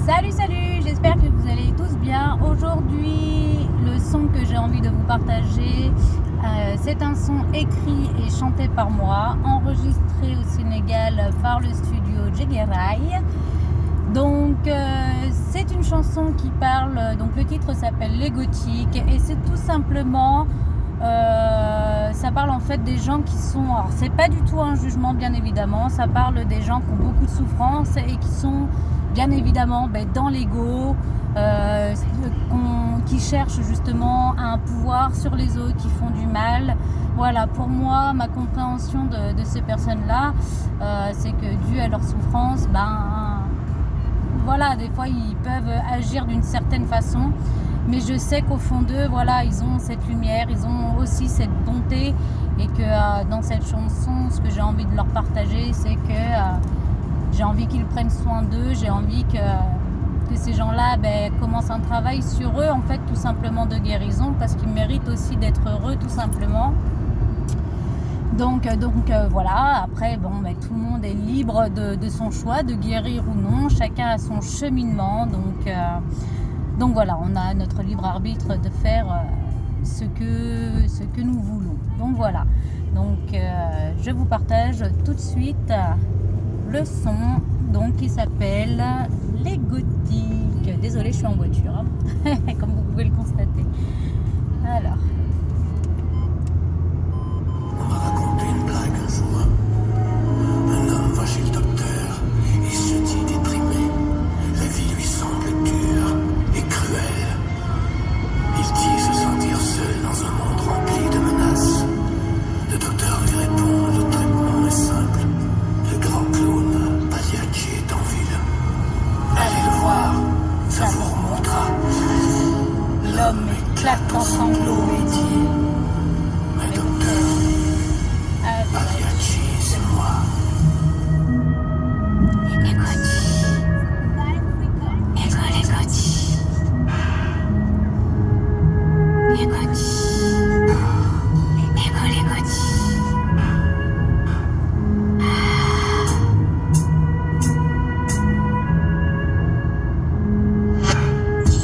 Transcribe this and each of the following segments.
Salut, j'espère que vous allez tous bien. Aujourd'hui, le son que j'ai envie de vous partager, c'est un son écrit et chanté par moi, enregistré au Sénégal par le studio Djegueraï. Donc, c'est une chanson qui parle, donc le titre s'appelle Les Gothiques et c'est tout simplement, ça parle en fait des gens qui sont, alors c'est pas du tout un jugement bien évidemment, ça parle des gens qui ont beaucoup de souffrance et qui sont bien évidemment dans l'ego, qui cherchent justement un pouvoir sur les autres, qui font du mal. Voilà, pour moi, ma compréhension de ces personnes-là, c'est que dû à leur souffrance, voilà, des fois ils peuvent agir d'une certaine façon, mais je sais qu'au fond d'eux, voilà, ils ont cette lumière, ils ont aussi cette bonté, et que dans cette chanson, ce que j'ai envie de leur partager, c'est que j'ai envie qu'ils prennent soin d'eux, j'ai envie que ces gens-là commencent un travail sur eux, en fait, tout simplement de guérison, parce qu'ils méritent aussi d'être heureux, tout simplement. Donc voilà, après, tout le monde est libre de son choix, de guérir ou non, chacun a son cheminement, donc voilà, on a notre libre arbitre de faire ce que nous voulons. Donc voilà, je vous partage tout de suite le son qui s'appelle Les Gothiques. Désolée, je suis en voiture, comme vous pouvez le constater. Alors. On m'a raconté une blague un jour. Un homme va chez le docteur et se dit déprimé. La vie lui semble dure et cruelle. Il dit se sentir seul dans un monde rempli de menaces. Le docteur lui répond, le traitement est simple. Le grand clown Pagliacci est en ville. Allez le voir, ça vous remontera. L'homme éclate en sanglots et dit: Mais docteur, Pagliacci, c'est moi. Les Gothiques. Les Gothiques. Les Gothiques. Les Gothiques.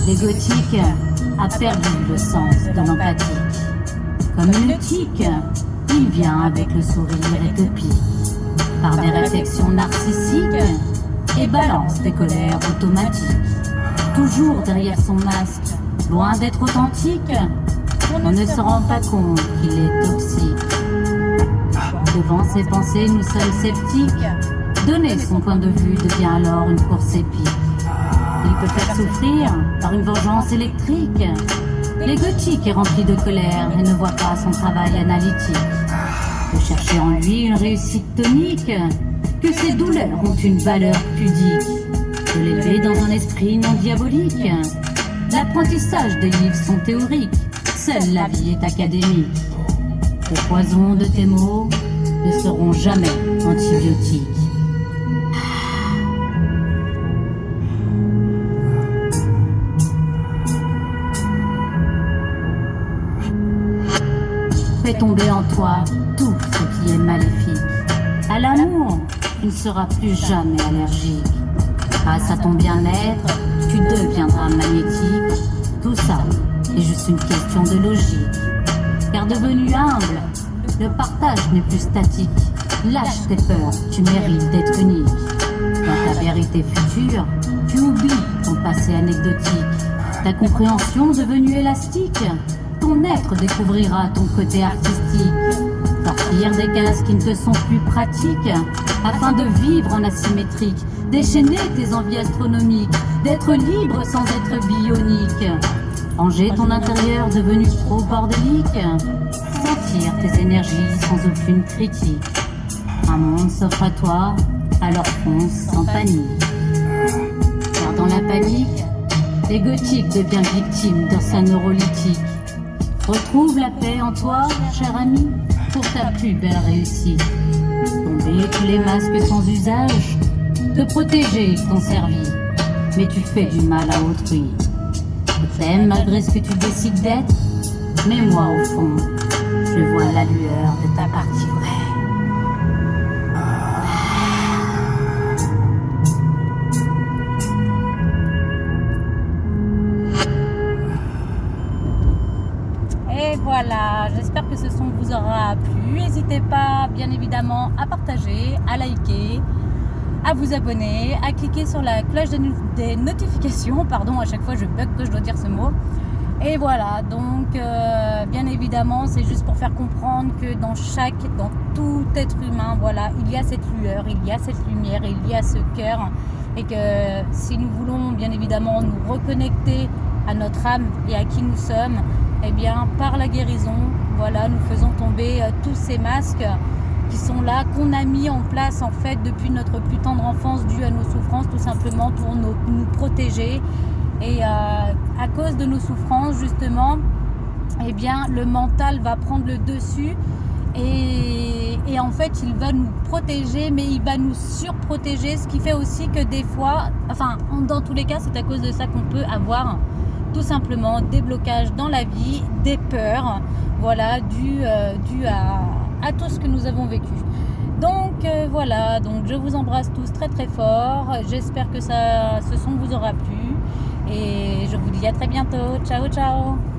Les Gothiques a perdu le sens de l'empathie. Comme une tique, il vient avec le sourire et te pique par des réflexions narcissiques et balance des colères automatiques. Toujours derrière son masque, loin d'être authentique, on ne se rend pas compte qu'il est toxique. Devant ses pensées, nous sommes sceptiques. Donner son point de vue devient alors une course épique. Il peut faire souffrir par une vengeance électrique. Les Gothiques est rempli de colère et ne voit pas son travail analytique. De chercher en lui une réussite tonique, que ses douleurs ont une valeur pudique. De l'élever dans un esprit non diabolique. L'apprentissage des livres sont théoriques, seule la vie est académique. Le poison de tes mots ne seront jamais antibiotiques. Fais tomber en toi tout ce qui est maléfique. À l'amour, tu ne seras plus jamais allergique. Grâce à ton bien-être, tu deviendras magnétique. Tout ça est juste une question de logique. Car devenu humble, le partage n'est plus statique. Lâche tes peurs, tu mérites d'être unique. Dans ta vérité future, tu oublies ton passé anecdotique. Ta compréhension devenue élastique. Ton être découvrira ton côté artistique. Sortir des cases qui ne te sont plus pratiques, afin de vivre en asymétrique. Déchaîner tes envies astronomiques, d'être libre sans être bionique. Ranger ton intérieur devenu trop bordélique. Sentir tes énergies sans aucune critique. Un monde s'offre à toi, alors fonce sans panique. Car dans la panique, les Gothiques devient victime d'un sa neurolytique. Retrouve la paix en toi, cher ami, pour ta plus belle réussite. Tomber tous les masques sans usage, te protéger t'ont servi, mais tu fais du mal à autrui. Je t'aime malgré ce que tu décides d'être, mais moi au fond, je vois la lueur de ta partie vraie. voilà, j'espère que ce son vous aura plu. N'hésitez pas, bien évidemment, à partager, à liker, à vous abonner, à cliquer sur la cloche des notifications. Pardon, à chaque fois je bug que je dois dire ce mot. Et voilà, donc bien évidemment, c'est juste pour faire comprendre que dans tout être humain, voilà, il y a cette lueur, il y a cette lumière, il y a ce cœur. Et que si nous voulons bien évidemment nous reconnecter à notre âme et à qui nous sommes, eh bien par la guérison, voilà, nous faisons tomber tous ces masques qui sont là, qu'on a mis en place en fait depuis notre plus tendre enfance due à nos souffrances, tout simplement pour nous protéger. Et à cause de nos souffrances justement, eh bien le mental va prendre le dessus. Et en fait, il va nous protéger, mais il va nous surprotéger, ce qui fait aussi que des fois, enfin, dans tous les cas, c'est à cause de ça qu'on peut avoir tout simplement des blocages dans la vie, des peurs, voilà, dû à tout ce que nous avons vécu. Donc voilà, donc je vous embrasse tous très très fort. J'espère que ce son vous aura plu et je vous dis à très bientôt. Ciao ciao.